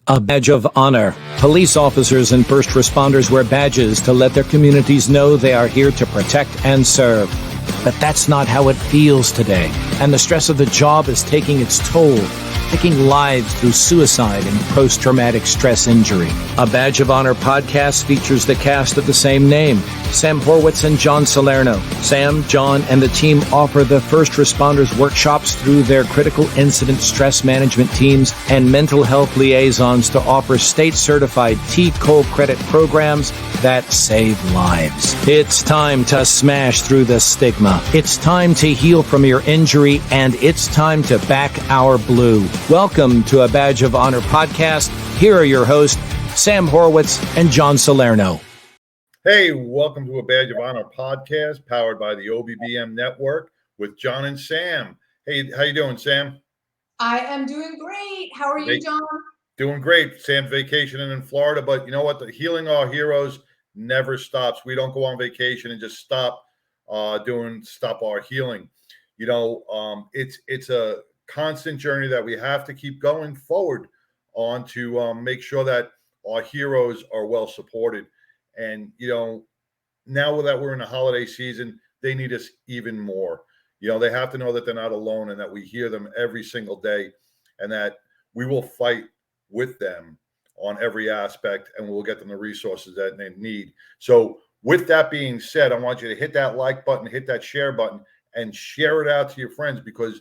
A badge of honor. Police officers and first responders wear badges to let their communities know they are here to protect and serve. But that's not how it feels today, and the stress of the job is taking its toll, taking lives through suicide and post-traumatic stress injury. A Badge of Honor podcast features the cast of the same name, Sam Horwitz and John Salerno. Sam, John, and the team offer the first responders workshops through their critical incident stress management teams and mental health liaisons to offer state-certified T-Cole credit programs that save lives. It's time to smash through the stigma. It's time to heal from your injury, and it's time to back our blue. Welcome to A Badge of Honor podcast. Here are your hosts, Sam Horwitz and John Salerno. Hey, welcome to A Badge of Honor podcast powered by the OBBM network with John and Sam. Hey, how you doing, Sam? I am doing great. How are you, John? Doing great. Sam's vacationing in Florida, but you know what? The healing our heroes never stops. We don't go on vacation and just stop our healing. You know, it's a constant journey that we have to keep going forward on to make sure that our heroes are well supported. And, you know, now that we're in the holiday season, they need us even more. You know, they have to know that they're not alone and that we hear them every single day and that we will fight with them on every aspect and we'll get them the resources that they need. So with that being said, I want you to hit that like button, hit that share button, and share it out to your friends, because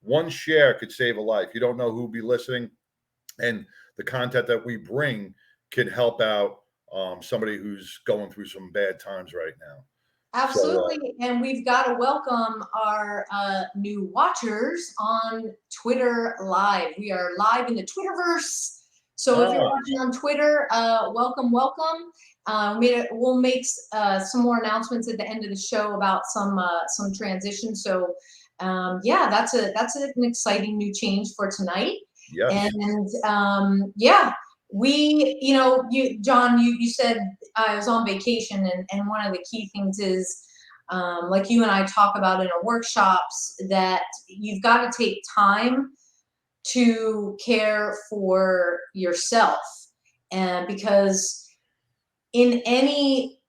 one share could save a life. You don't know who'll be listening, and the content that we bring can help out somebody who's going through some bad times right now. Absolutely. And we've got to welcome our new watchers on Twitter Live. We are live in the Twitterverse. So if you're watching on Twitter, welcome. We'll make some more announcements at the end of the show about some transition. So that's an exciting new change for tonight. Yes. And John, you said I was on vacation, and one of the key things is, like you and I talk about in our workshops, that you've got to take time to care for yourself. And because in any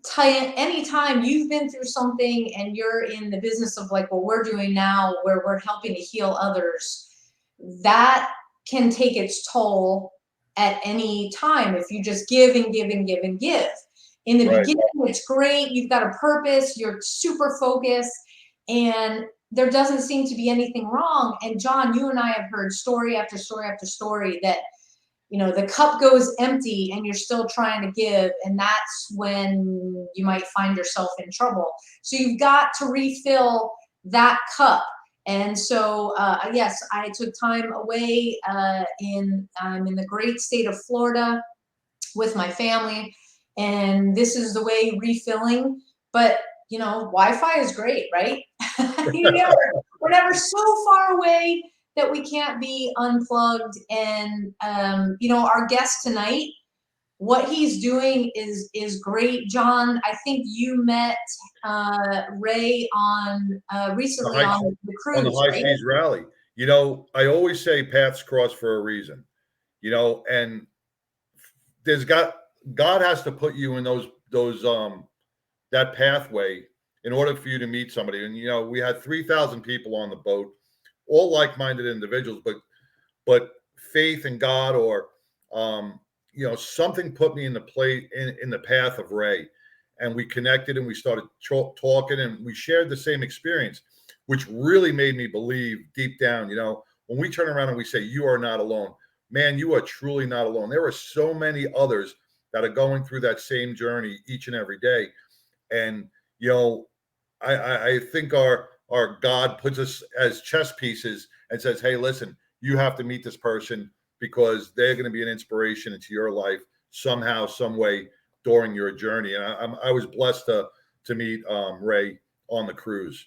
time you've been through something and you're in the business of like what we're doing now, where we're helping to heal others, that can take its toll at any time if you just give and give and give and give. In the beginning, it's great. You've got a purpose. You're super focused, and there doesn't seem to be anything wrong. And John, you and I have heard story after story after story that, you know, the cup goes empty and you're still trying to give, and that's when you might find yourself in trouble. So you've got to refill that cup. And so, yes, I took time away. I'm in the great state of Florida with my family, and this is the way refilling. But you know, Wi-Fi is great, right? We're never so far away that we can't be unplugged. And our guest tonight, what he's doing is great. John, I think you met Ray recently on the cruise. On the High Seas Rally. You know, I always say paths cross for a reason. You know, and God has to put you in those that pathway in order for you to meet somebody. And you know, we had 3,000 people on the boat, all like-minded individuals, but faith in God or something put me in the path of Ray, and we connected and we started talking and we shared the same experience, which really made me believe deep down, you know, when we turn around and we say, you are not alone, man, you are truly not alone. There are so many others that are going through that same journey each and every day. And, you know, I think our God puts us as chess pieces and says, hey, listen, you have to meet this person because they're going to be an inspiration into your life somehow, some way during your journey. And I was blessed to meet Ray on the cruise.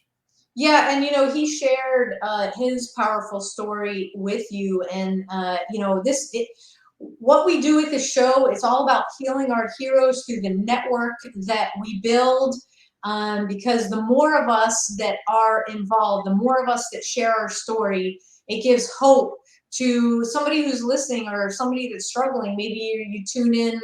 Yeah, and you know, he shared his powerful story with you, and what we do with the show, it's all about healing our heroes through the network that we build. Because the more of us that are involved, the more of us that share our story, it gives hope to somebody who's listening or somebody that's struggling. Maybe you tune in,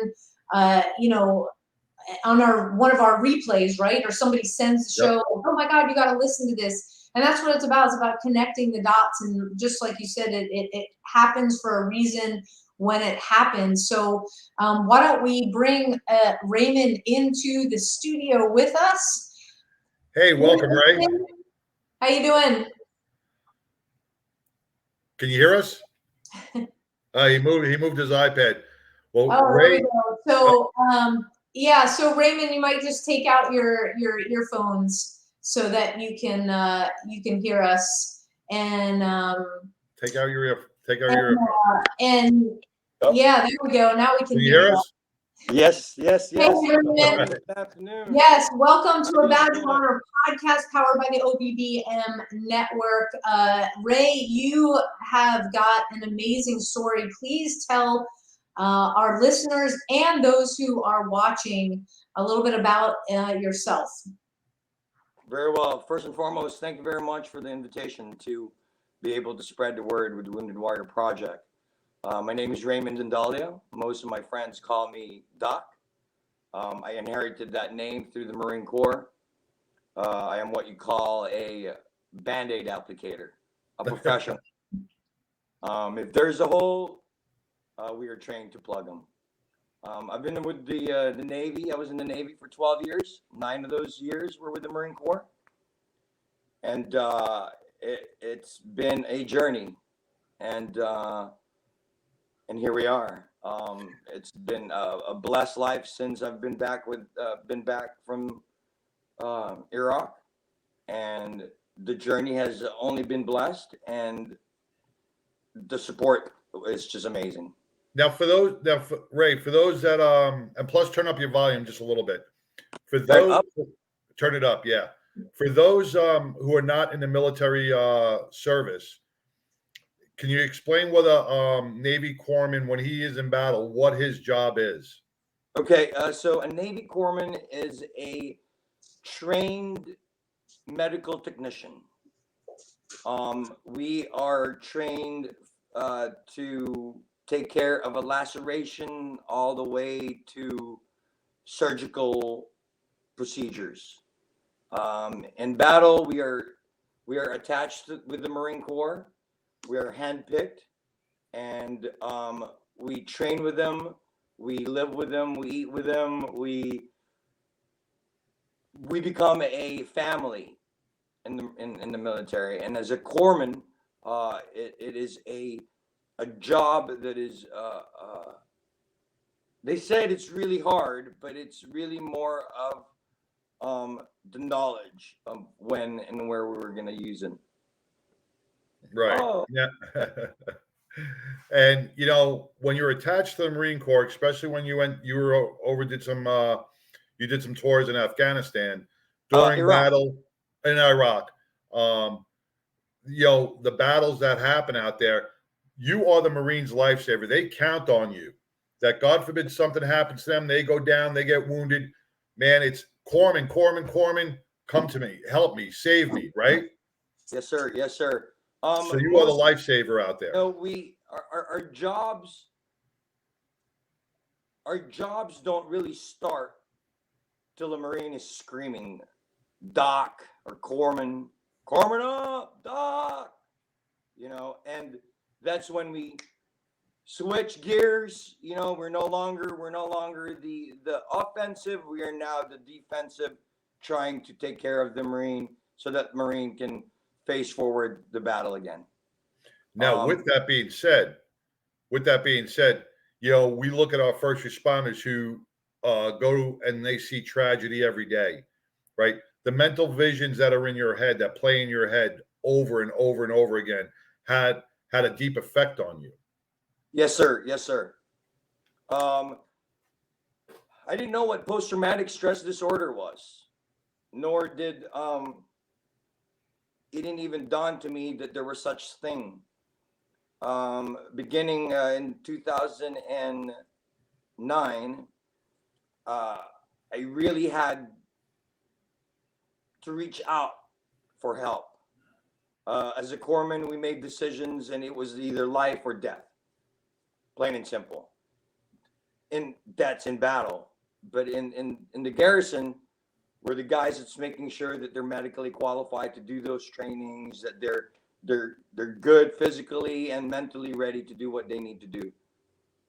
on one of our replays, right? Or somebody sends the show, oh my God, you got to listen to this. And that's what it's about. It's about connecting the dots. And just like you said, it happens for a reason when it happens. So why don't we bring Raymond into the studio with us? Hey, welcome, Ray. How you doing? Can you hear us? He moved his iPad. Well, Oh, Ray. there we go. So so Raymond, you might just take out your earphones so that you can hear us. And Take out your and yeah, there we go. Now we can hear you. us? Yes. Hey, Raymond. Good afternoon. Yes, welcome to a Badge of Honor podcast powered by the OBBM network. Ray, you have got an amazing story. Please tell our listeners and those who are watching a little bit about yourself. Very well. First and foremost, thank you very much for the invitation to be able to spread the word with the Wounded Warrior Project. My name is Ray Andalio. Most of my friends call me Doc. I inherited that name through the Marine Corps. I am what you call a Band-Aid applicator, a professional. If there's a hole, we are trained to plug them. I've been with the Navy. I was in the Navy for 12 years. 9 of those years were with the Marine Corps. And it's been a journey. And here we are. It's been a blessed life since I've been back from Iraq, and the journey has only been blessed, and the support is just amazing. Now, Ray, for those that and plus turn up your volume just a little bit. For those, turn it up, yeah. For those who are not in the military service, can you explain what a Navy corpsman, when he is in battle, what his job is? Okay, so a Navy corpsman is a trained medical technician. We are trained to take care of a laceration all the way to surgical procedures. In battle, we are attached with the Marine Corps. We are handpicked, and we train with them. We live with them. We eat with them. We become a family in the military. And as a corpsman, it is a job that is. They said it's really hard, but it's really more of the knowledge of when and where we were going to use it. Right. Oh. Yeah. And when you're attached to the Marine Corps, especially when you did some tours in Afghanistan during battle in Iraq. The battles that happen out there, you are the Marines' lifesaver. They count on you. That God forbid something happens to them, they go down, they get wounded. Man, it's corpsman, come to me, help me, save me, right? Yes, sir. Yes, sir. So you are the lifesaver out there. Our jobs don't really start till the Marine is screaming, Doc or Corpsman up, Doc. And that's when we switch gears. We're no longer the offensive. We are now the defensive, trying to take care of the Marine so that Marine can face forward the battle again. Now, with that being said, we look at our first responders who go and they see tragedy every day, right? The mental visions that are in your head, that play in your head over and over and over again, had a deep effect on you. Yes, sir. Yes, sir. I didn't know what post-traumatic stress disorder was, nor did it didn't even dawn to me that there was such thing. Beginning in 2009, I really had to reach out for help. As a corpsman, we made decisions, and it was either life or death, plain and simple. And that's in battle. But in the garrison, we're the guys that's making sure that they're medically qualified to do those trainings, that they're good physically and mentally ready to do what they need to do.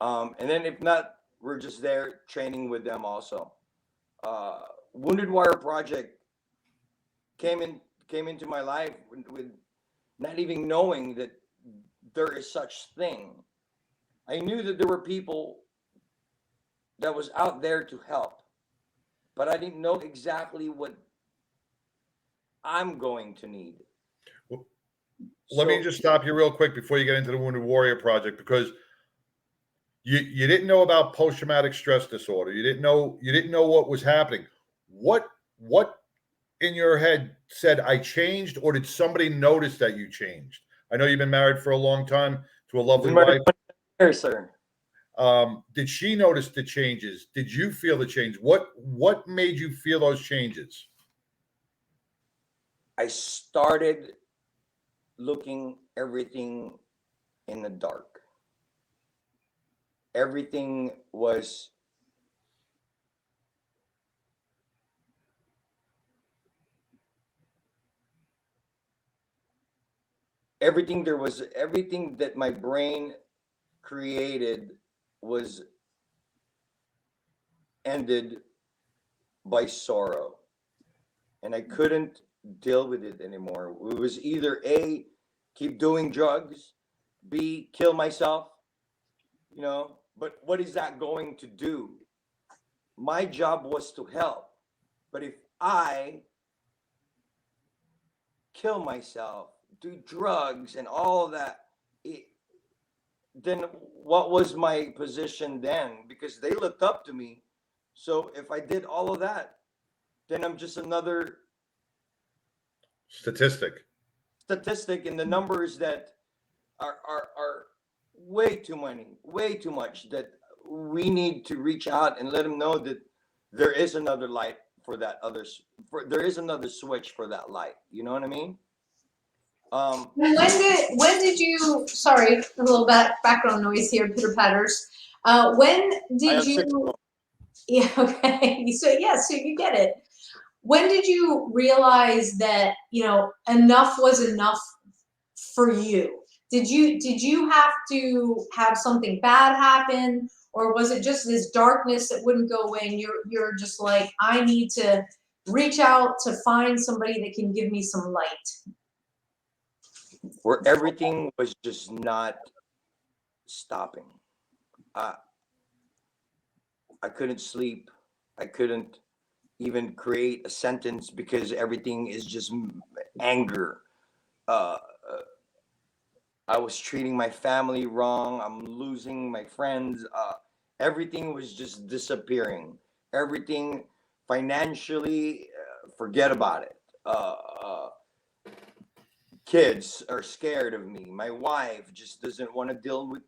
And then if not, we're just there training with them also. Wounded Warrior Project came into my life with not even knowing that there is such thing. I knew that there were people that was out there to help, but I didn't know exactly what I'm going to need. Let me just stop you real quick before you get into the Wounded Warrior Project, because you didn't know about post-traumatic stress disorder. You didn't know what was happening. What in your head said I changed, or did somebody notice that you changed? I know you've been married for a long time to a lovely wife. Yes, sir. Did she notice the changes? Did you feel the change? What made you feel those changes? I started looking everything in the dark. Everything was everything that my brain created was ended by sorrow, and I couldn't deal with it anymore. It was either A, keep doing drugs, B, kill myself, but what is that going to do? My job was to help, but if I kill myself, do drugs and all of that, then what was my position then? Because they looked up to me. So if I did all of that, then I'm just another statistic in the numbers that are way too much, that we need to reach out and let them know that there is another light for that there is another switch for that light. You know what I mean? When did you, sorry, a little background noise here, pitter patters. When did you, yeah, okay. So you get it. When did you realize that, enough was enough for you? Did you have to have something bad happen, or was it just this darkness that wouldn't go away and you're just like, I need to reach out to find somebody that can give me some light? Where everything was just not stopping. I couldn't sleep. I couldn't even create a sentence because everything is just anger. I was treating my family wrong. I'm losing my friends. Everything was just disappearing. Everything financially, forget about it. Kids are scared of me. My wife just doesn't want to deal with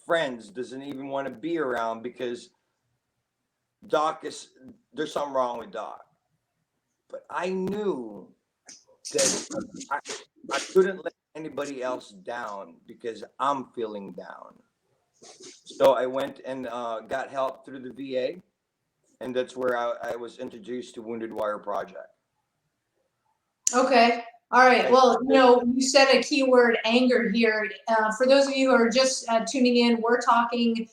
friends, doesn't even want to be around because there's something wrong with Doc. But I knew that I couldn't let anybody else down because I'm feeling down. So I went and got help through the VA, and that's where I was introduced to Wounded Warrior Project. Okay. All right. Well, you said a keyword, anger, here. For those of you who are just tuning in, we're talking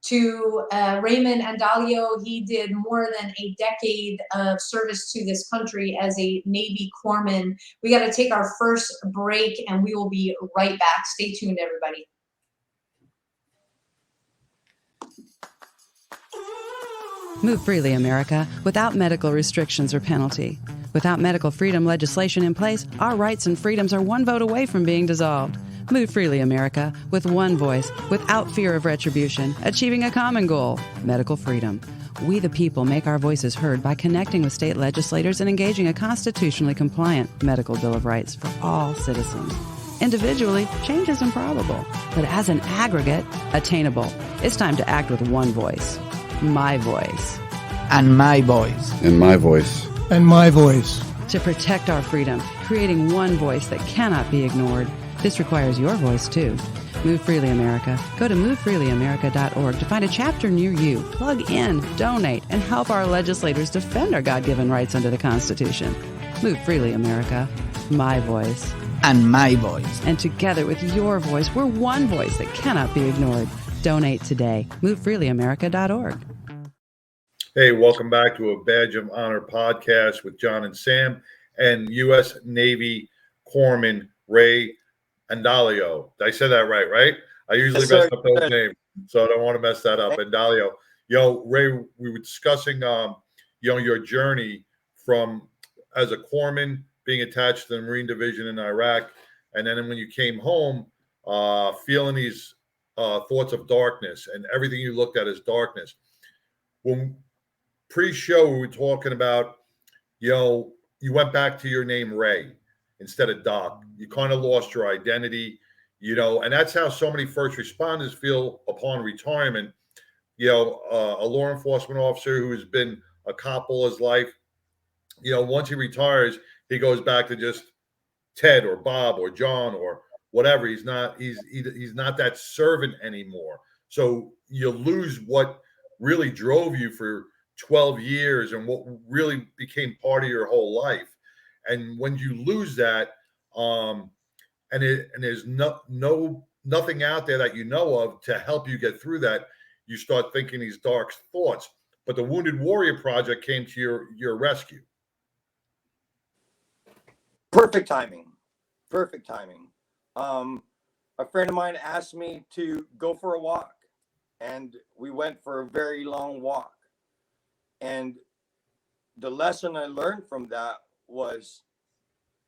to Ray Andalio. He did more than a decade of service to this country as a Navy corpsman. We got to take our first break, and we will be right back. Stay tuned, everybody. Move freely, America, without medical restrictions or penalty. Without medical freedom legislation in place, our rights and freedoms are one vote away from being dissolved. Move freely, America, with one voice, without fear of retribution, achieving a common goal, medical freedom. We the people make our voices heard by connecting with state legislators and engaging a constitutionally compliant medical bill of rights for all citizens. Individually, change is improbable, but as an aggregate, attainable. It's time to act with one voice. My voice. And my voice. And my voice. And my voice. to protect our freedom, creating one voice that cannot be ignored. This requires your voice, too. Move Freely America. Go to movefreelyamericA.org to find a chapter near you. Plug in, donate, and help our legislators defend our God-given rights under the Constitution. Move Freely America. My voice. And my voice. And together with your voice, we're one voice that cannot be ignored. Donate today. MoveFreelyAmerica.org. Hey, welcome back to a Badge of Honor podcast with John and Sam and U.S. Navy Corpsman Ray Andalio. Did I say that right? I usually mess up those names, so I don't want to mess that up. Andalio. Ray, we were discussing, your journey from as a corpsman being attached to the Marine Division in Iraq, and then when you came home, feeling these thoughts of darkness and everything you looked at as darkness. When pre-show, we were talking about, you went back to your name Ray instead of Doc. You kind of lost your identity, and that's how so many first responders feel upon retirement. A law enforcement officer who has been a cop all his life, once he retires, he goes back to just Ted or Bob or John or whatever. He's not that servant anymore. So you lose what really drove you for 12 years and what really became part of your whole life. And when you lose that, and there's nothing out there that you know of to help you get through that, you start thinking these dark thoughts. But the Wounded Warrior Project came to your rescue. Perfect timing. A friend of mine asked me to go for a walk, and we went for a very long walk. And the lesson I learned from that was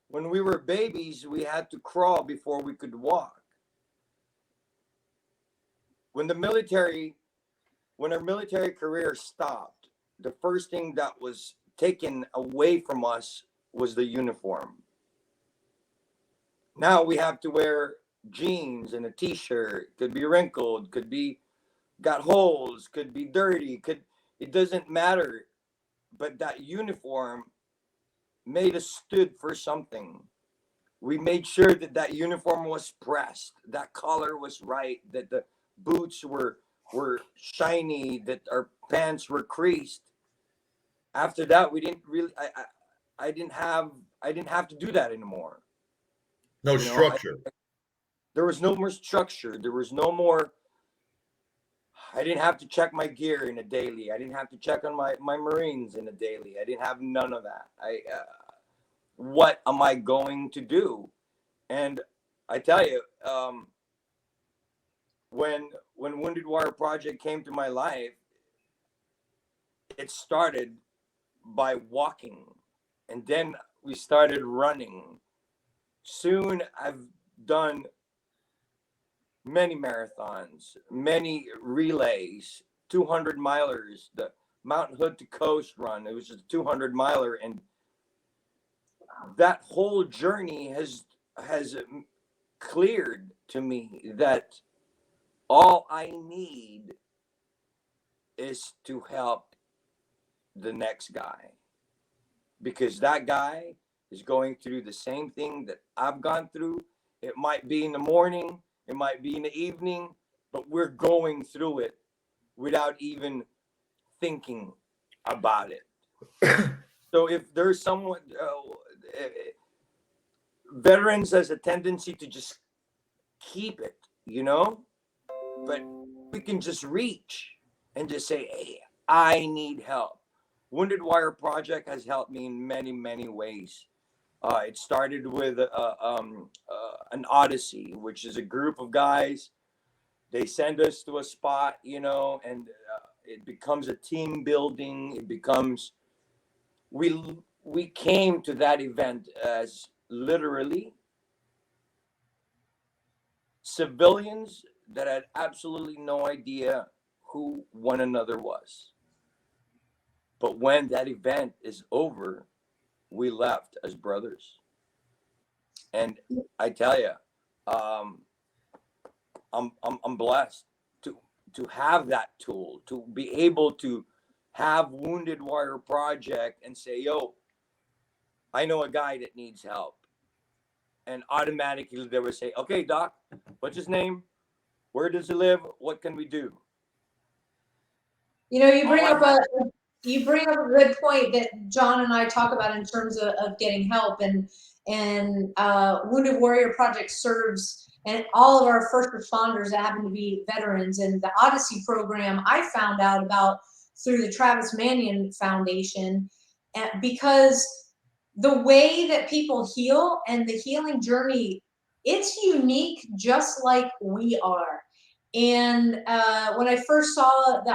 when we were babies, we had to crawl before we could walk. When our military career stopped, the first thing that was taken away from us was the uniform. Now we have to wear jeans and a t-shirt. Could be wrinkled, could be got holes, could be dirty, it doesn't matter. But that uniform made us stood for something. We made sure that uniform was pressed, that collar was right, that the boots were shiny, that our pants were creased. After that, we didn't really I didn't have to do that anymore. No structure. There was no more structure. There was no more. I didn't have to check my gear in a daily. I didn't have to check on my Marines in a daily. I didn't have none of that. What am I going to do? And I tell you, when Wounded Warrior Project came to my life, it started by walking, and then we started running. Soon I've done many marathons, many relays, 200 milers, the Mountain Hood to Coast run. It was a 200 miler. And that whole journey has cleared to me that all I need is to help the next guy, because that guy is going through the same thing that I've gone through. It might be in the morning, it might be in the evening, but we're going through it without even thinking about it. So if there's someone, veterans has a tendency to just keep it, but we can just reach and just say, hey, I need help. Wounded Warrior Project has helped me in many, many ways. It started with an Odyssey, which is a group of guys. They send us to a spot, and it becomes a team building. It becomes, we came to that event as literally civilians that had absolutely no idea who one another was. But when that event is over, we left as brothers. And I tell you, I'm blessed to have that tool, to be able to have Wounded Warrior Project and say, yo, I know a guy that needs help. And automatically they would say, okay, doc, what's his name? Where does he live? What can we do? You know, you bring up a good point that John and I talk about in terms of getting help, and Wounded Warrior Project serves, and all of our first responders that happen to be veterans. And the Odyssey program I found out about through the Travis Manion Foundation, because the way that people heal and the healing journey, it's unique, just like we are. And when I first saw the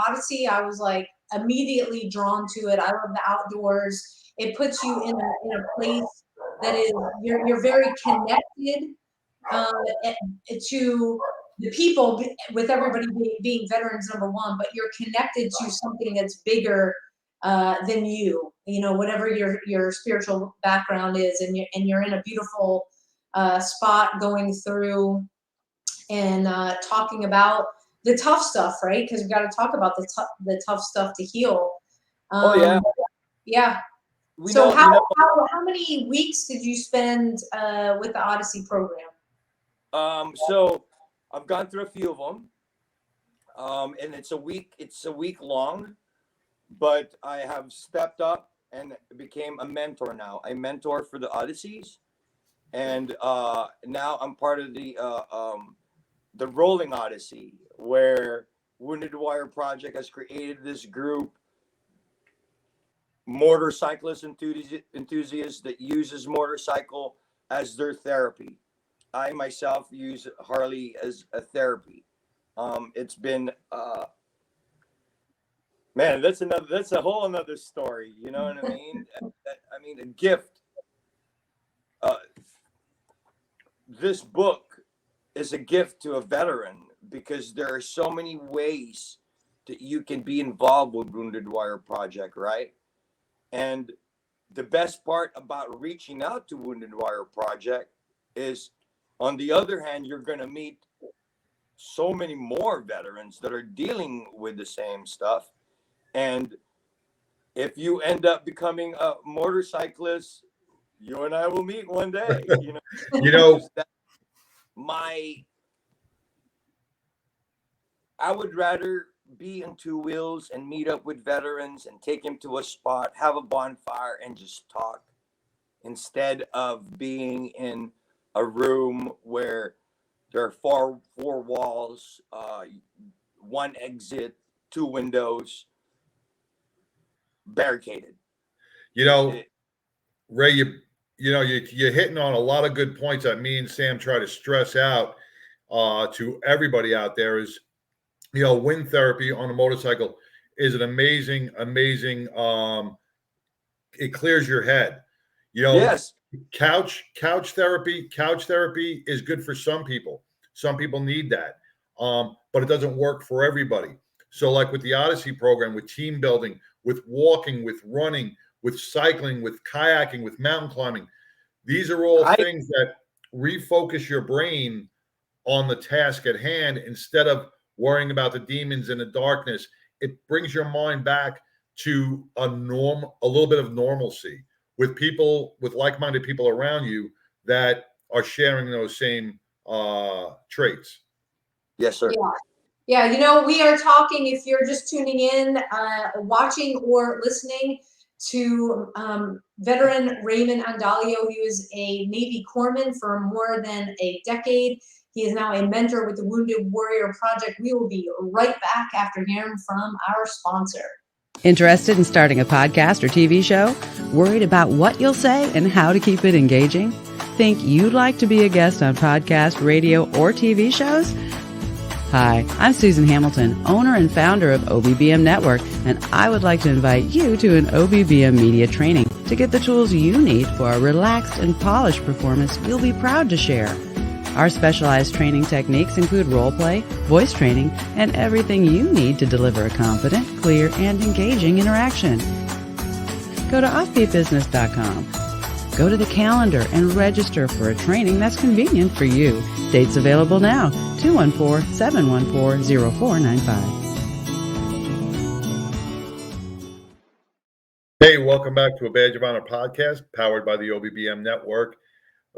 Odyssey, I was like immediately drawn to it. I love the outdoors. It puts you in a place that is, you're very connected to the people, with everybody being veterans, number one, but you're connected to something that's bigger than you. You know, whatever your spiritual background is, and you're in a beautiful spot going through and talking about the tough stuff, right? Because we got to talk about the tough stuff to heal. Oh yeah, yeah. So how many weeks did you spend with the Odyssey program? So I've gone through a few of them, and it's a week long, but I have stepped up and became a mentor now. I mentor for the Odysseys, and now I'm part of the Rolling Odyssey, where Wounded Warrior Project has created this group, motorcyclist enthusiasts that uses motorcycle as their therapy. I myself use Harley as a therapy. It's been man, that's a whole another story. You know what I mean? I mean, a gift. This book is a gift to a veteran, because there are so many ways that you can be involved with Wounded Warrior Project, right? And the best part about reaching out to Wounded Warrior Project is, on the other hand, you're going to meet so many more veterans that are dealing with the same stuff. And if you end up becoming a motorcyclist, you and I will meet one day. You know, I would rather be on two wheels and meet up with veterans and take them to a spot, have a bonfire, and just talk, instead of being in a room where there are four walls, one exit, two windows, barricaded. You know, Ray, you're hitting on a lot of good points that me and Sam try to stress out to everybody out there. Is, wind therapy on a motorcycle is an amazing it clears your head. Yes. Couch therapy is good for some people. Some people need that. But it doesn't work for everybody. So like with the Odyssey program, with team building, with walking, with running, with cycling, with kayaking, with mountain climbing, these are all things that refocus your brain on the task at hand instead of worrying about the demons in the darkness. It brings your mind back to a little bit of normalcy with people, with like-minded people around you that are sharing those same traits. Yes, sir. Yeah, we are talking, if you're just tuning in, watching or listening to veteran Raymond Andalio. He was a Navy corpsman for more than a decade. He is now a mentor with the Wounded Warrior Project. We will be right back after hearing from our sponsor. Interested in starting a podcast or TV show? Worried about what you'll say and how to keep it engaging? Think you'd like to be a guest on podcast, radio, or TV shows? Hi, I'm Susan Hamilton, owner and founder of OBBM Network, and I would like to invite you to an OBBM media training to get the tools you need for a relaxed and polished performance we'll be proud to share. Our specialized training techniques include role play, voice training, and everything you need to deliver a confident, clear, and engaging interaction. Go to offbeatbusiness.com. Go to the calendar and register for a training that's convenient for you. Dates available now, 214-714-0495. Hey, welcome back to a Badge of Honor podcast powered by the OBBM network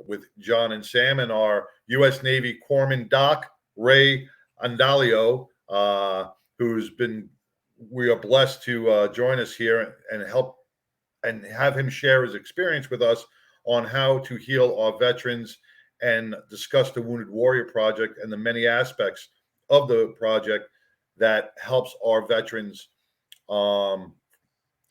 with John and Sam and our U.S. Navy Corpsman Doc, Ray Andalio, we are blessed to join us here and help and have him share his experience with us on how to heal our veterans and discuss the Wounded Warrior Project and the many aspects of the project that helps our veterans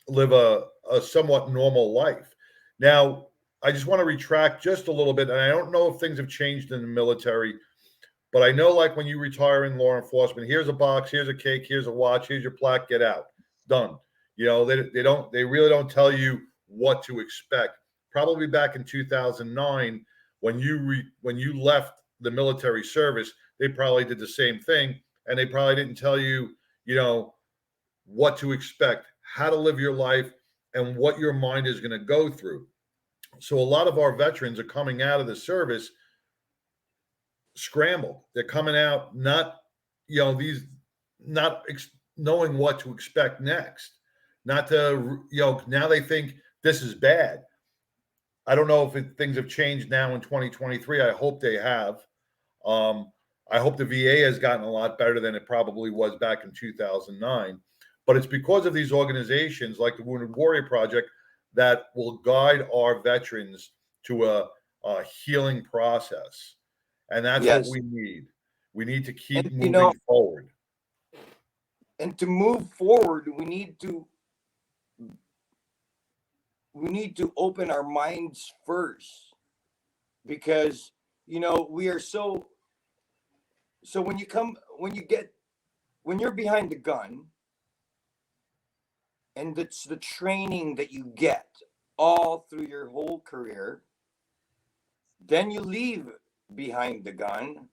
live a somewhat normal life. Now, I just want to retract just a little bit, and I don't know if things have changed in the military, but I know, like when you retire in law enforcement, here's a box, here's a cake, here's a watch, here's your plaque, get out, done. You know, they really don't tell you what to expect. Probably back in 2009, when you left the military service, they probably did the same thing, and they probably didn't tell you, you know, what to expect, how to live your life, and what your mind is going to go through. So a lot of our veterans are coming out of the service scrambled. They're coming out not, knowing what to expect next. Not to, now they think this is bad. I don't know if things have changed now in 2023. I hope they have. I hope the VA has gotten a lot better than it probably was back in 2009. But it's because of these organizations like the Wounded Warrior Project that will guide our veterans to a healing process. And that's what we need. We need to keep moving forward. And to move forward, we need to open our minds first, because we are so when you're behind the gun, and it's the training that you get all through your whole career, then you leave behind the gun,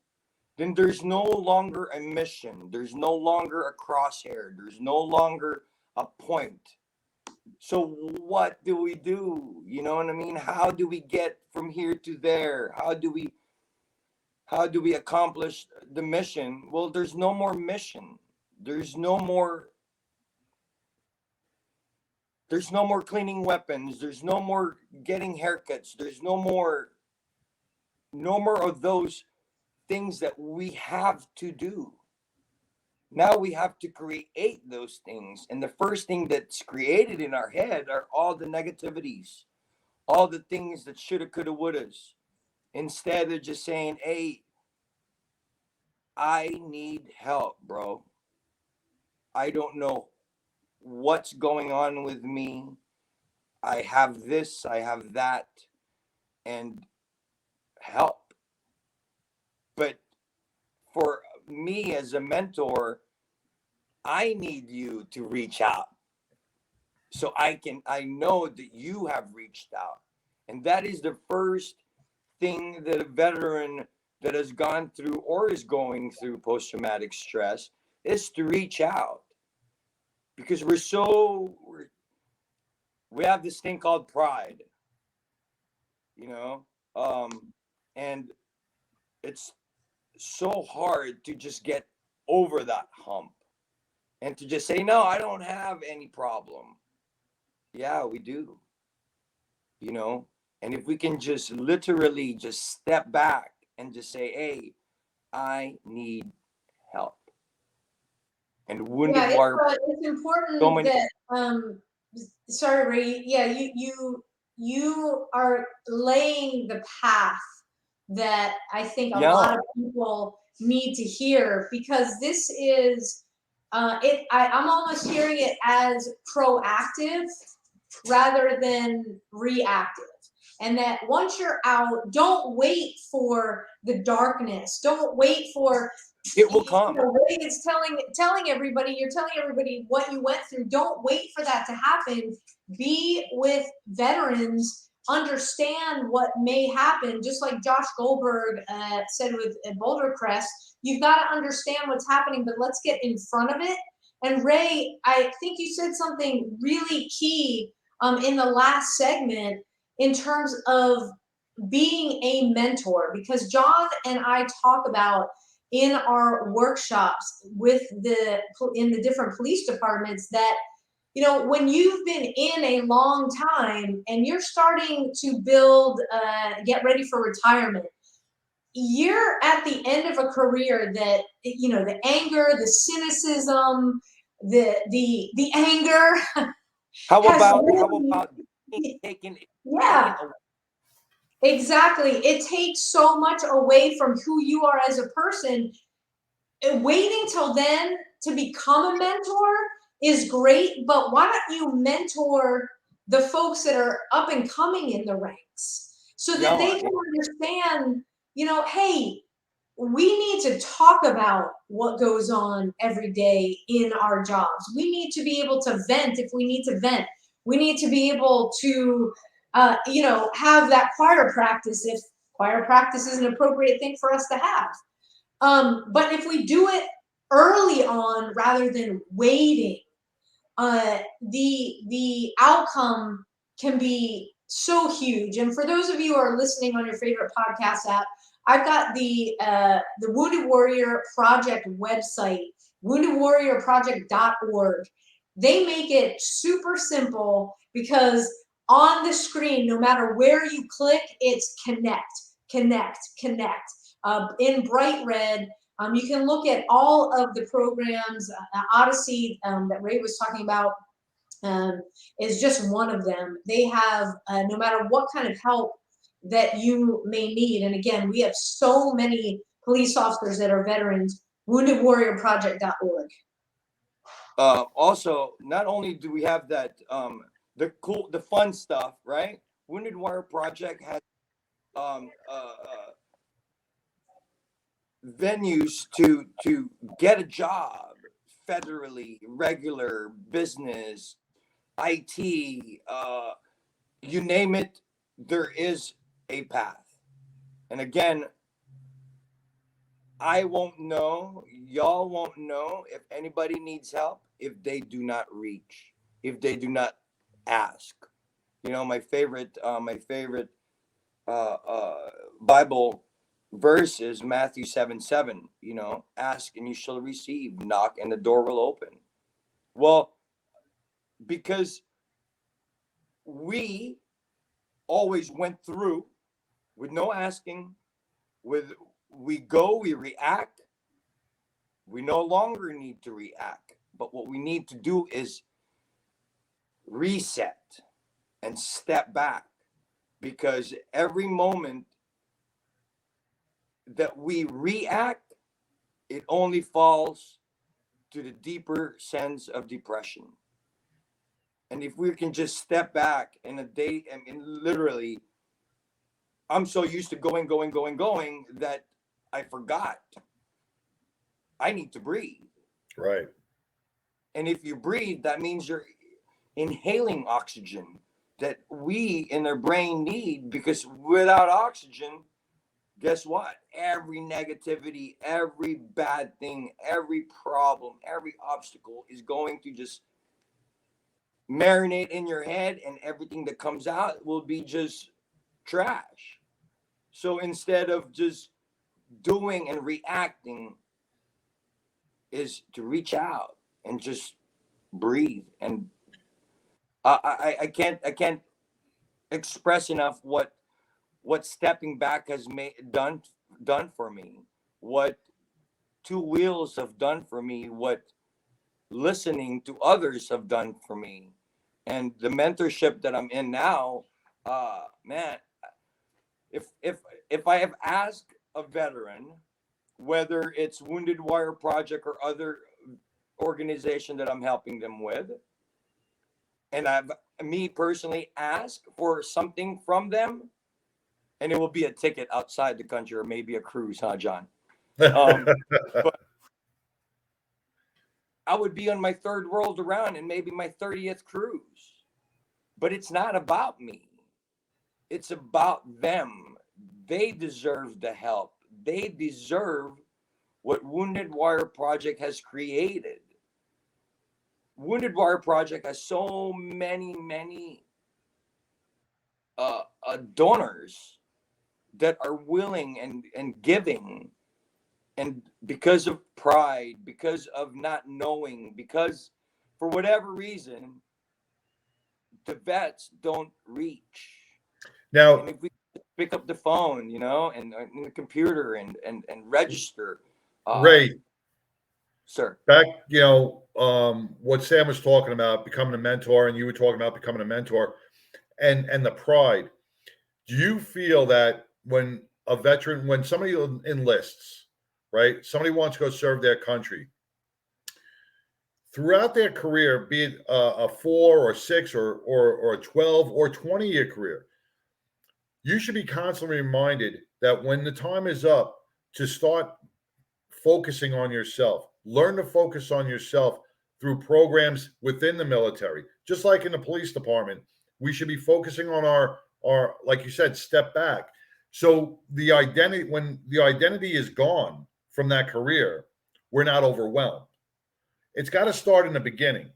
then there's no longer a mission, there's no longer a crosshair, there's no longer a point. So what do we do? You know what I mean? How do we get from here to there? How do we accomplish the mission? Well, there's no more mission. There's no more cleaning weapons. There's no more getting haircuts. There's no more of those things that we have to do. Now we have to create those things. And the first thing that's created in our head are all the negativities, all the things that shoulda, coulda, wouldas. Instead of just saying, hey, I need help, bro. I don't know what's going on with me. I have this, I have that, and help. But for me as a mentor, I need you to reach out so I know that you have reached out. And that is the first thing that a veteran that has gone through or is going through post-traumatic stress is to reach out. Because we have this thing called pride, and it's so hard to just get over that hump and to just say, no, I don't have any problem. Yeah, we do, and if we can just literally just step back and just say, hey, I need help. And Wounded Warrior. It's important that sorry, Ray. Yeah, you are laying the path that I think a lot of people need to hear, because this is I'm almost hearing it as proactive rather than reactive. And that once you're out, don't wait for the darkness. Don't wait for it will come. It's telling everybody, you're telling everybody what you went through. Don't wait for that to happen. Be with veterans. Understand what may happen. Just like Josh Goldberg said with Boulder Crest, you've got to understand what's happening, but let's get in front of it. And Ray, I think you said something really key in the last segment in terms of being a mentor, because John and I talk about in our workshops in the different police departments that you know, when you've been in a long time and you're starting to build, get ready for retirement, you're at the end of a career that, you know, the anger, the cynicism, the anger How has about taking yeah, away? exactly. It takes so much away from who you are as a person. Waiting till then to become a mentor is great, but why don't you mentor the folks that are up and coming in the ranks so that No, they can understand, you know, hey, we need to talk about what goes on every day in our jobs. We need to be able to vent if we need to vent. We need to be able to, you know, have that choir practice if choir practice is an appropriate thing for us to have. But if we do it early on rather than waiting, the outcome can be so huge. And for those of you who are listening on your favorite podcast app, I've got the Wounded Warrior Project website, woundedwarriorproject.org. They make it super simple because on the screen, no matter where you click, it's connect, connect, connect. In bright red, you can look at all of the programs. Odyssey that Ray was talking about is just one of them. They have, no matter what kind of help that you may need, and again, we have so many police officers that are veterans, woundedwarriorproject.org. Also, not only do we have that, the fun stuff, right? Wounded Warrior Project has um, uh, uh, venues to get a job federally, regular business, IT, you name it, there is a path. And again, I won't know, y'all won't know if anybody needs help if they do not reach, if they do not ask. You know, my favorite Bible verse is Matthew 7:7. You know, ask and you shall receive, knock and the door will open. Well, because we always went through with no asking, with we go, we react. We no longer need to react, but what we need to do is reset and step back, because every moment that we react, it only falls to the deeper sense of depression. And if we can just step back in a day, I mean, literally, I'm so used to going that I forgot I need to breathe. Right. And if you breathe, that means you're inhaling oxygen that we in their brain need, because without oxygen, guess what? Every negativity, every bad thing, every problem, every obstacle is going to just marinate in your head, and everything that comes out will be just trash. So instead of just doing and reacting, is to reach out and just breathe. And I can't express enough what stepping back has made done for me, what two wheels have done for me, what listening to others have done for me, and the mentorship that I'm in now. Man, if I have asked a veteran, whether it's Wounded Warrior Project or other organization that I'm helping them with, and I've me personally asked for something from them, and it will be a ticket outside the country or maybe a cruise, huh, John? But I would be on my third world around and maybe my 30th cruise. But it's not about me. It's about them. They deserve the help. They deserve what Wounded Warrior Project has created. Wounded Warrior Project has so many donors that are willing and giving, and because of pride, because of not knowing, because for whatever reason, the vets don't reach. Now, And if we pick up the phone, and the computer and register, Ray, sir. back, what Sam was talking about, becoming a mentor, and you were talking about becoming a mentor, and the pride. Do you feel that when somebody enlists, right? Somebody wants to go serve their country. Throughout their career, be it a 4 or 6 or a 12 or 20-year career, you should be constantly reminded that when the time is up to start focusing on yourself, learn to focus on yourself through programs within the military. Just like in the police department, we should be focusing on our, like you said, step back. So when the identity is gone from that career, we're not overwhelmed. It's got to start in the beginning.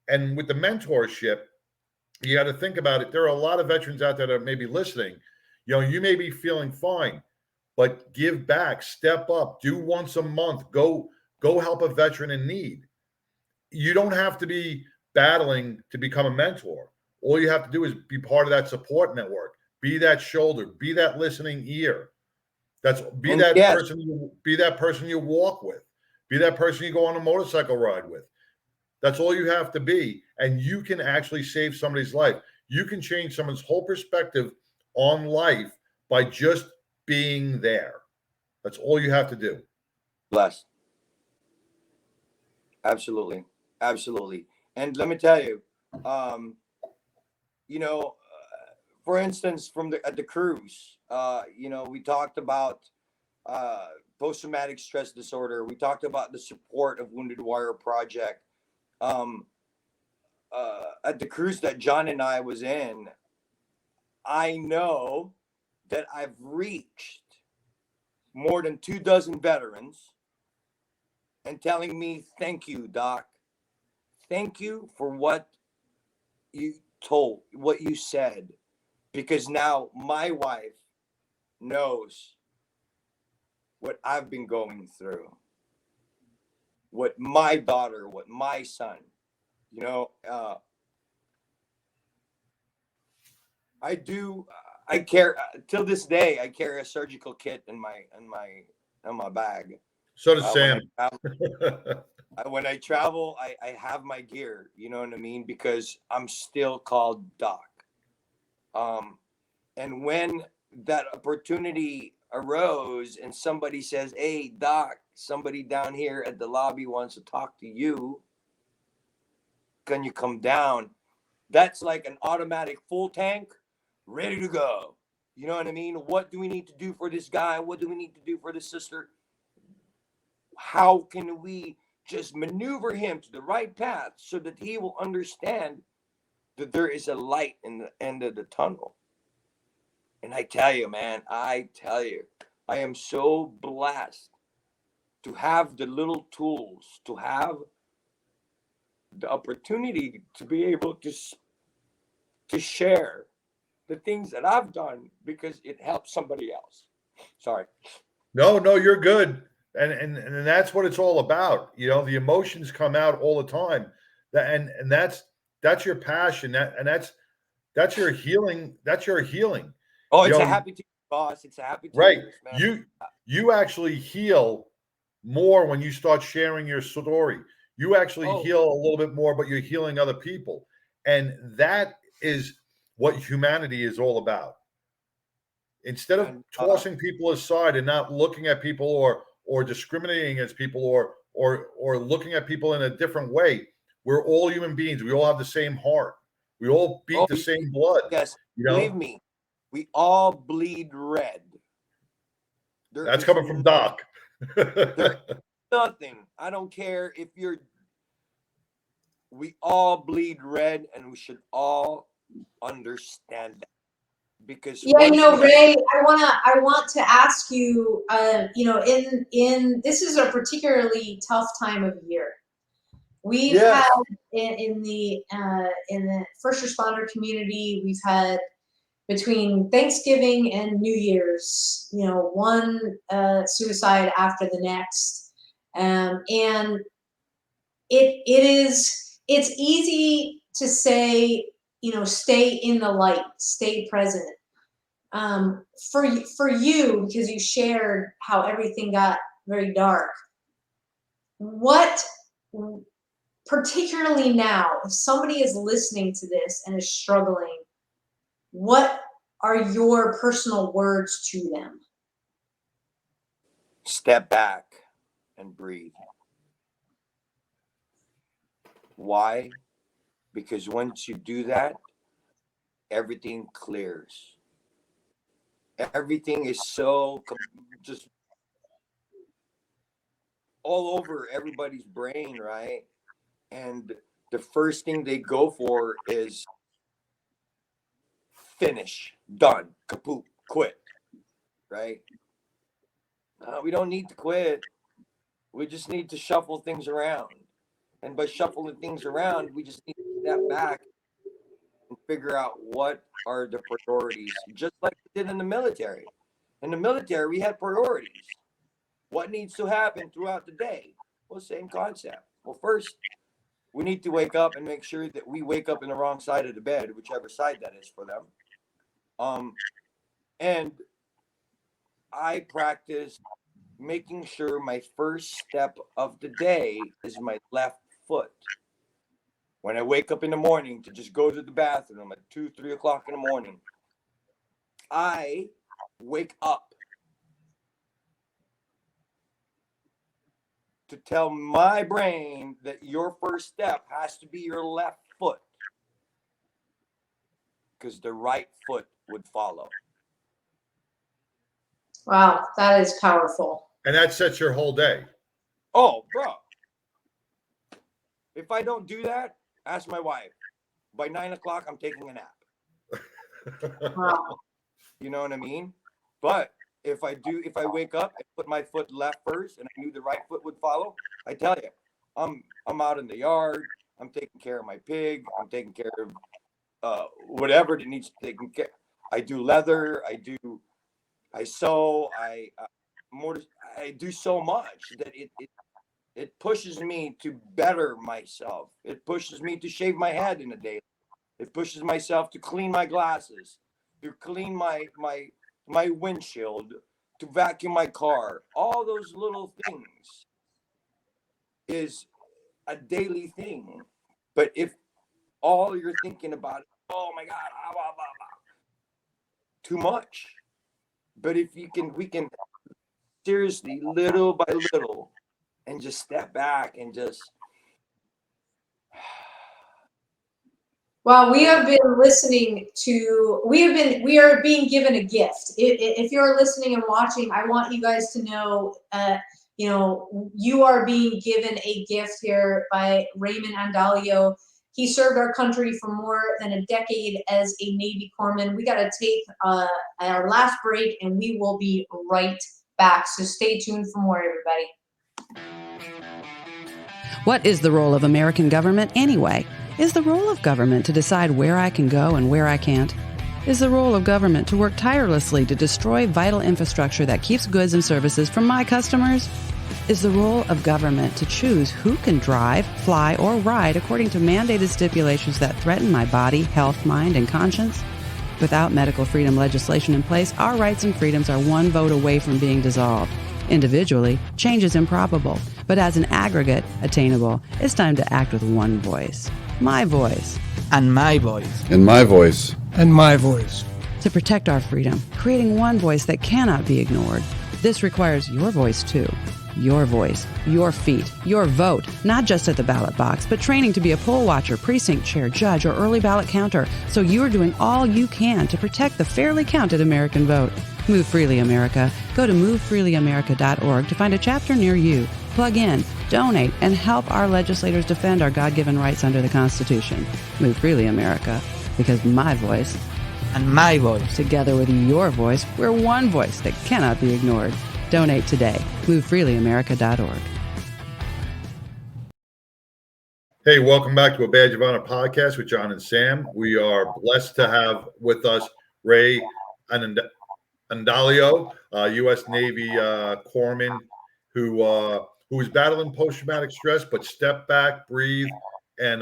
And with the mentorship, you got to think about it. There are a lot of veterans out there that may be listening. You may be feeling fine, but give back, step up, do once a month, go help a veteran in need. You don't have to be battling to become a mentor. All you have to do is be part of that support network. Be that shoulder, be that listening ear. Be that person you walk with. Be that person you go on a motorcycle ride with. That's all you have to be. And you can actually save somebody's life. You can change someone's whole perspective on life by just being there. That's all you have to do. Bless. Absolutely. Absolutely. And let me tell you, for instance, at the cruise, we talked about post-traumatic stress disorder. We talked about the support of Wounded Warrior Project. At the cruise that John and I was in, I know that I've reached more than 24 veterans and telling me, thank you, Doc. Thank you for what you said, because now my wife knows what I've been going through, what my daughter, what my son, I carry till this day. I carry a surgical kit in my bag. So does Sam. When I travel, I have my gear. You know what I mean? Because I'm still called Doc. And when that opportunity arose and somebody says, "Hey, Doc, somebody down here at the lobby wants to talk to you. Can you come down?" That's like an automatic full tank, ready to go. You know what I mean? What do we need to do for this guy? What do we need to do for this sister? How can we just maneuver him to the right path so that he will understand that there is a light in the end of the tunnel? And I tell you, man, I am so blessed to have the little tools, to have the opportunity to be able to share the things that I've done because it helps somebody else. Sorry. No, you're good. And that's what it's all about. The emotions come out all the time. And that's your passion. That's your healing. That's your healing. Oh, it's a happy tears, boss. It's a happy tears, right. Man. You actually heal more when you start sharing your story. You actually heal a little bit more, but you're healing other people. And that is what humanity is all about. Instead of tossing people aside and not looking at people or discriminating against people or looking at people in a different way, we're all human beings. We all have the same heart. We all beat the same blood. Yes, believe me, we all bleed red. That's coming from Doc. Nothing. I don't care if we all bleed red, and we should all understand that. Because Ray, I want to ask you, in this is a particularly tough time of year. We've had in the first responder community, we've had between Thanksgiving and New Year's, one suicide after the next, and it's easy to say stay in the light, stay present. For you, because you shared how everything got very dark, what, particularly now, if somebody is listening to this and is struggling, what are your personal words to them? Step back and breathe. Why? Because once you do that, everything clears. Everything is so just all over everybody's brain, right? And the first thing they go for is finish, done, kaput, quit, right? We don't need to quit. We just need to shuffle things around. And by shuffling things around, we just need to step back and figure out what are the priorities, just like we did in the military. In the military, we had priorities. What needs to happen throughout the day? Well, same concept. Well, first, we need to wake up and make sure that we wake up in the wrong side of the bed, whichever side that is for them. And I practice making sure my first step of the day is my left foot. When I wake up in the morning to just go to the bathroom at 2, 3 o'clock in the morning, I wake up to tell my brain that your first step has to be your left foot, because the right foot would follow. Wow, that is powerful. And that sets your whole day. Oh, bro. If I don't do that, ask my wife. By 9 o'clock, I'm taking a nap. Wow. You know what I mean? But if I wake up and put my foot left first and I knew the right foot would follow, I tell you, I'm out in the yard. I'm taking care of my pig. I'm taking care of whatever that needs to be taken care. I do leather. I sew. I do so much that it pushes me to better myself. It pushes me to shave my head in a day. It pushes myself to clean my glasses, to clean my windshield, to vacuum my car. All those little things is a daily thing. But if all you're thinking about is, oh my God, too much. But if we can seriously, little by little, and just step back and just. Well, we are being given a gift. If you're listening and watching, I want you guys to know, you are being given a gift here by Raymond Andalio. He served our country for more than a decade as a Navy corpsman. We got to take our last break, and we will be right back. So stay tuned for more, everybody. What is the role of American government anyway? Is the role of government to decide where I can go and where I can't? Is the role of government to work tirelessly to destroy vital infrastructure that keeps goods and services from my customers? Is the role of government to choose who can drive, fly, or ride according to mandated stipulations that threaten my body, health, mind, and conscience? Without medical freedom legislation in place, our rights and freedoms are one vote away from being dissolved. Individually, change is improbable, but as an aggregate, attainable. It's time to act with one voice. My voice. And my voice. And my voice. And my voice. To protect our freedom, creating one voice that cannot be ignored. This requires your voice, too. Your voice, your feet, your vote, not just at the ballot box, but training to be a poll watcher, precinct chair, judge, or early ballot counter, so you're doing all you can to protect the fairly counted American vote. Move Freely America. Go to movefreelyamerica.org to find a chapter near you. Plug in, donate, and help our legislators defend our God-given rights under the Constitution. Move Freely America, because my voice and my voice, together with your voice, we're one voice that cannot be ignored. Donate today. MoveFreelyAmerica.org. Hey, welcome back to a Badge of Honor podcast with John and Sam. We are blessed to have with us Ray Andalio, U.S. Navy corpsman who is battling post-traumatic stress, but stepped back, breathed, and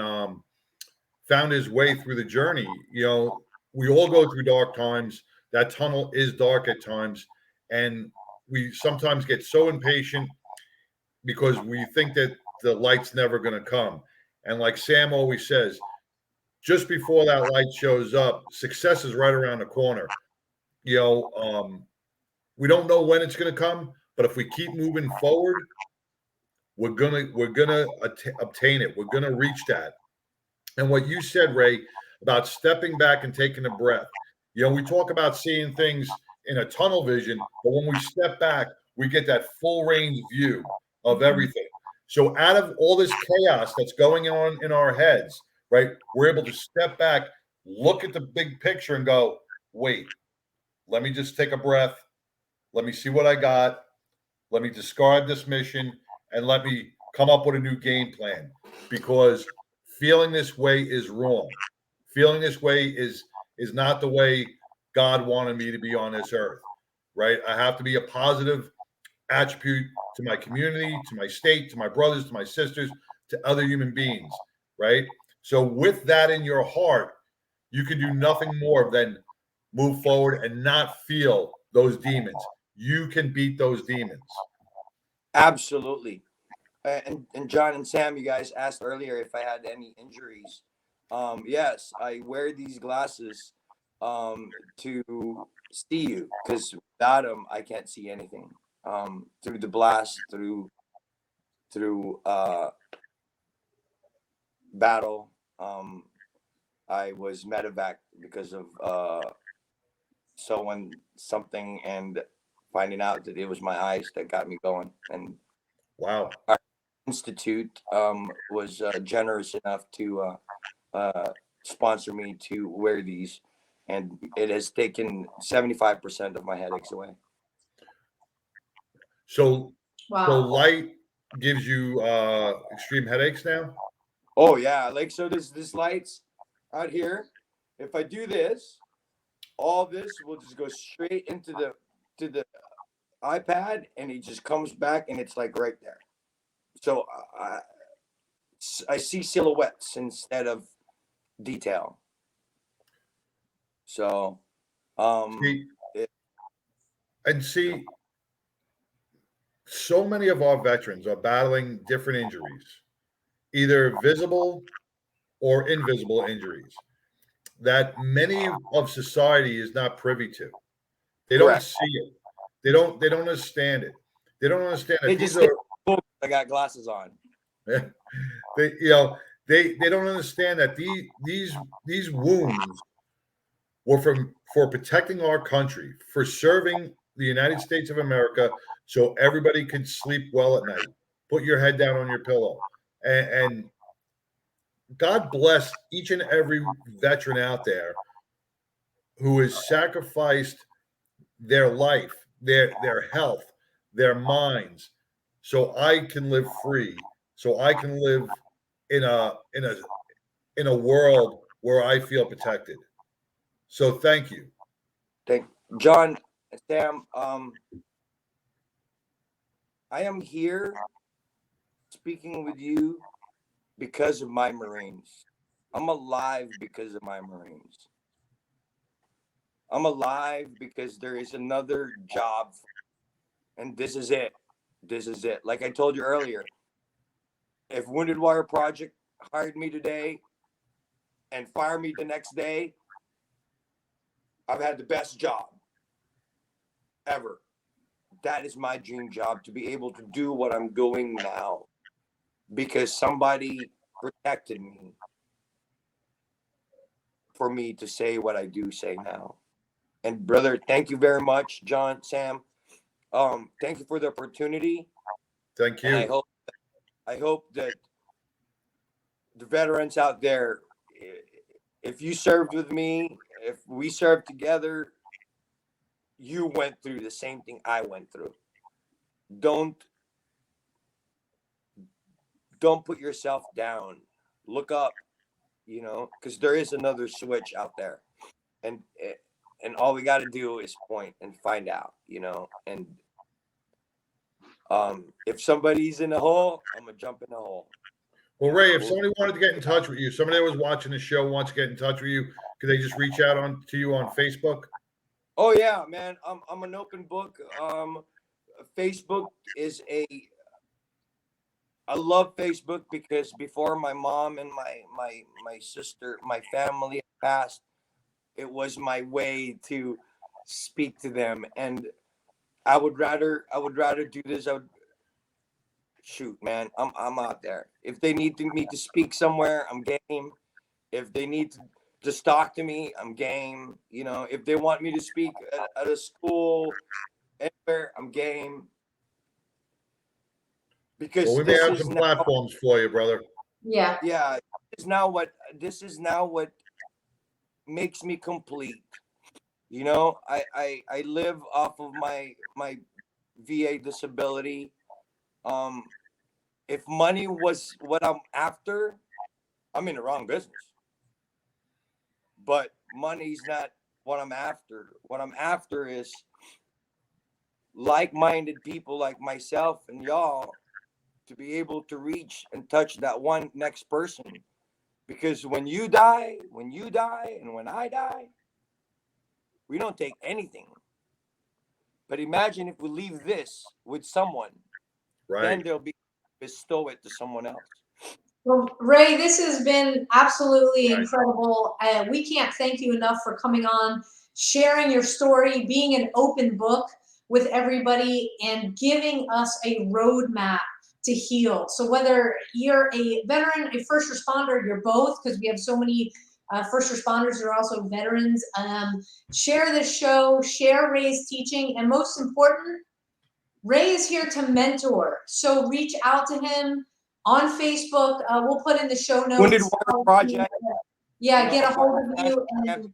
found his way through the journey. We all go through dark times. That tunnel is dark at times, and we sometimes get so impatient because we think that the light's never going to come. And like Sam always says, just before that light shows up, success is right around the corner. We don't know when it's going to come, but if we keep moving forward, we're gonna obtain it. We're gonna reach that. And what you said, Ray, about stepping back and taking a breath. We talk about seeing things in a tunnel vision, but when we step back, we get that full range view of everything. So out of all this chaos that's going on in our heads, right, we're able to step back, look at the big picture and go, wait, let me just take a breath. Let me see what I got. Let me discard this mission and let me come up with a new game plan, because feeling this way is wrong. Feeling this way is not the way God wanted me to be on this earth, right? I have to be a positive attribute to my community, to my state, to my brothers, to my sisters, to other human beings, right? So with that in your heart, you can do nothing more than move forward and not feel those demons. You can beat those demons. Absolutely. And John and Sam, you guys asked earlier if I had any injuries. Yes, I wear these glasses to see you, because without them, I can't see anything. Through the blast, through battle, I was medevac because of something, and finding out that it was my eyes that got me going. And wow, our institute was generous enough to sponsor me to wear these, and it has taken 75% of my headaches away. So Wow. light gives you extreme headaches now? Oh yeah, like, so this lights out here. If I do this, all this will just go straight into the iPad, and it just comes back, and it's like right there. So I see silhouettes instead of detail. So see, so many of our veterans are battling different injuries, either visible or invisible injuries, that many of society is not privy to. They don't correct. see it. They don't understand it. They don't understand that They these just are think, I got glasses on. they don't understand that these wounds were for protecting our country, for serving the United States of America, so everybody could sleep well at night. Put your head down on your pillow, and God bless each and every veteran out there who has sacrificed their life, their health, their minds, so I can live free, so I can live in a world where I feel protected. So thank you. Thank John, Sam. I am here speaking with you because of my Marines. I'm alive because of my Marines. I'm alive because there is another job, and this is it. This is it. Like I told you earlier, if Wounded Warrior Project hired me today and fired me the next day, I've had the best job ever. That is my dream job, to be able to do what I'm doing now, because somebody protected me for me to say what I do say now. And brother, thank you very much, John, Sam. Thank you for the opportunity. Thank you. And I hope that the veterans out there, if you served with me, if we served together, you went through the same thing I went through. Don't put yourself down. Look up, because there is another switch out there, and all we got to do is point and find out, and if somebody's in a hole, I'm gonna jump in the hole. Well, Ray, if somebody wanted to get in touch with you, somebody that was watching the show wants to get in touch with you, could they just reach out to you on Facebook? Oh yeah, man. I'm an open book. Facebook is I love Facebook because before my mom and my sister, my family passed, it was my way to speak to them. And I would rather do this. Shoot, man, I'm out there. If they need me to speak somewhere, I'm game. If they need to just talk to me, I'm game. You know, if they want me to speak at a school, anywhere, I'm game. Because Well, we may have some platforms for you, brother. Yeah. Yeah, this is now what makes me complete. You know, I live off of my VA disability. If money was what I'm after, I'm in the wrong business. But money's not what I'm after. What I'm after is like-minded people like myself and y'all to be able to reach and touch that one next person. Because when you die, and when I die, we don't take anything. But imagine if we leave this with someone, Right. then they'll bestow it to someone else. Well, Ray, this has been absolutely incredible. We can't thank you enough for coming on, sharing your story, being an open book with everybody, and giving us a roadmap to heal. So whether you're a veteran, a first responder, you're both, because we have so many first responders who are also veterans. Share this show, share Ray's teaching, and most important, Ray is here to mentor. So reach out to him on Facebook. We'll put in the show notes. Wounded Warrior Project. Yeah, get a hold of you. And,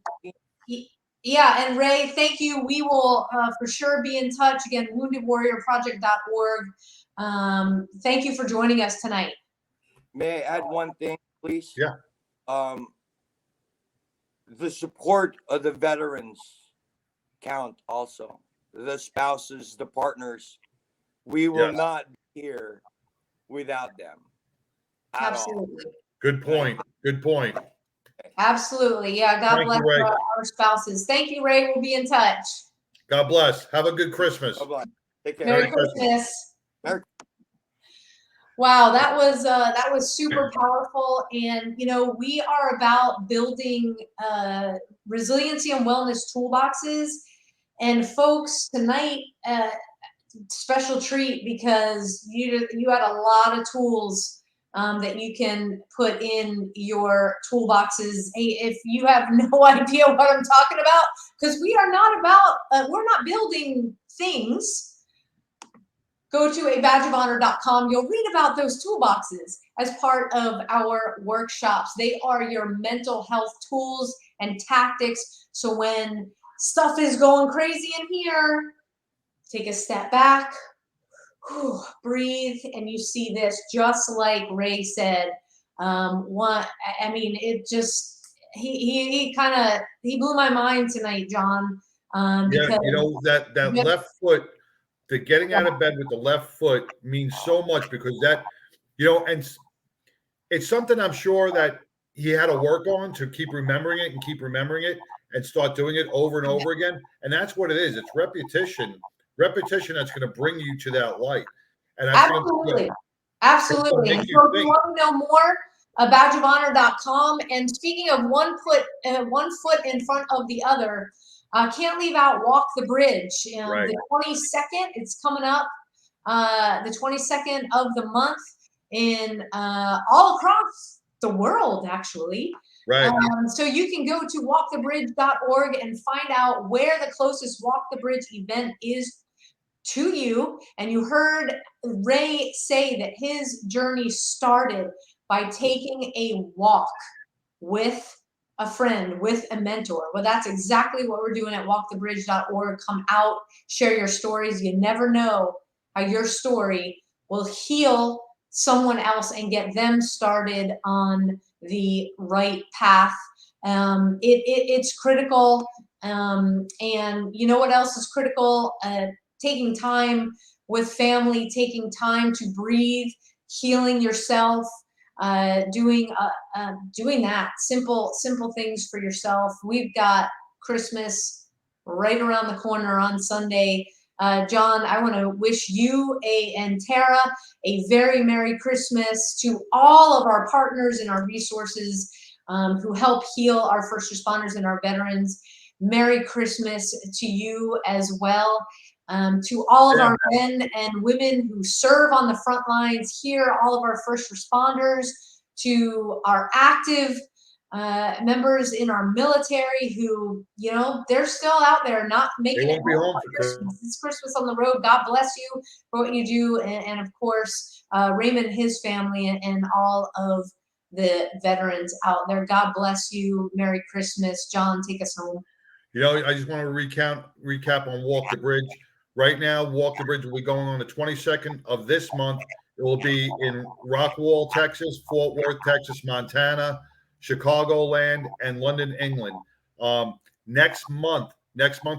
yeah, and Ray, thank you. We will for sure be in touch. Again, woundedwarriorproject.org. Thank you for joining us tonight. May I add one thing, please? Yeah. The support of the veterans count also. The spouses, the partners. We will not be here without them. Absolutely. Good point. Good point. Absolutely. Yeah. God bless our spouses. Thank you, Ray. We'll be in touch. God bless. Have a good Christmas. Bye-bye. Take care. Merry Christmas. Wow, that was super powerful. And you know, we are about building resiliency and wellness toolboxes. And folks, tonight, special treat, because you had a lot of tools that you can put in your toolboxes. Hey, if you have no idea what I'm talking about, because we are not about, we're not building things. Go to abadgeofhonor.com. You'll read about those toolboxes as part of our workshops. They are your mental health tools and tactics. So when stuff is going crazy in here, take a step back, breathe, and you see this, just like Ray said. It just, he blew my mind tonight, John. Yeah, you know, that left foot, the getting out of bed with the left foot means so much, because that, you know, and it's something I'm sure that he had to work on to keep remembering it and start doing it over and over again. And that's what it is. It's repetition that's going to bring you to that light. And absolutely. Absolutely. So if you want to know more, badgeofhonor.com. And speaking of one foot in front of the other, can't leave out Walk the Bridge. The 22nd, it's coming up, the 22nd of the month in all across the world, actually. Right. So you can go to walkthebridge.org and find out where the closest Walk the Bridge event is to you. And you heard Ray say that his journey started by taking a walk with a friend, with a mentor. Well, that's exactly what we're doing at walkthebridge.org. Come out, share your stories. You never know how your story will heal someone else and get them started on the right path. It's critical. And you know what else is critical? Taking time with family, taking time to breathe, healing yourself. doing that simple things for yourself. We've got Christmas right around the corner on Sunday. John, I want to wish you and Tara a very Merry Christmas, to all of our partners and our resources who help heal our first responders and our veterans. Merry Christmas to you as well. To all of our men and women who serve on the front lines here, all of our first responders, to our active members in our military who, they're still out there not making it home for Christmas. It's Christmas on the road. God bless you for what you do. And of course, Raymond and his family and all of the veterans out there. God bless you. Merry Christmas. John, take us home. I just want to recap on Walk the Bridge. Right now, Walk the Bridge will be going on the 22nd of this month. It will be in Rockwall, Texas, Fort Worth, Texas, Montana, Chicagoland, and London, England. Next month,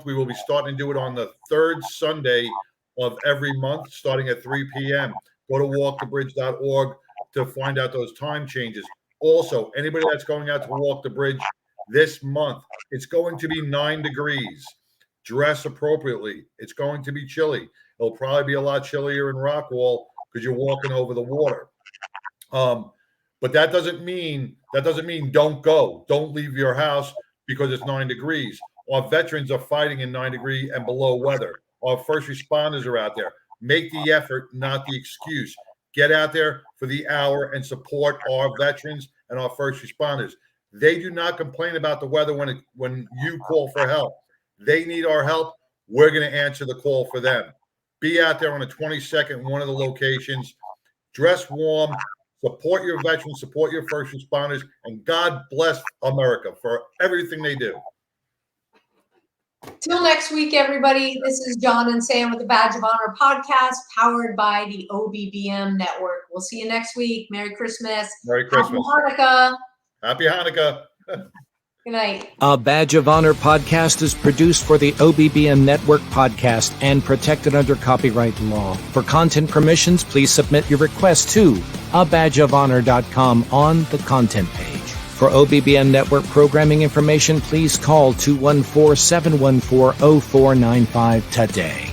we will be starting to do it on the third Sunday of every month, starting at 3 p.m. Go to walkthebridge.org to find out those time changes. Also, anybody that's going out to Walk the Bridge this month, it's going to be 9 degrees. Dress appropriately. It's going to be chilly. It'll probably be a lot chillier in Rockwall because you're walking over the water. But that doesn't mean don't go. Don't leave your house because it's 9 degrees. Our veterans are fighting in 9 degree and below weather. Our first responders are out there. Make the effort, not the excuse. Get out there for the hour and support our veterans and our first responders. They do not complain about the weather when you call for help. They need our help. We're going to answer the call for them. Be out there on the 22nd, one of the locations. Dress warm. Support your veterans. Support your first responders. And God bless America for everything they do. Till next week, everybody. This is John and Sam with the Badge of Honor podcast, powered by the OBBM network. We'll see you next week. Merry Christmas. Merry Christmas. Happy Hanukkah. Happy Hanukkah. Good night. A Badge of Honor podcast is produced for the OBBM Network podcast and protected under copyright law. For content permissions, please submit your request to abadgeofhonor.com on the content page. For OBBM Network programming information, please call 214-714-0495 today.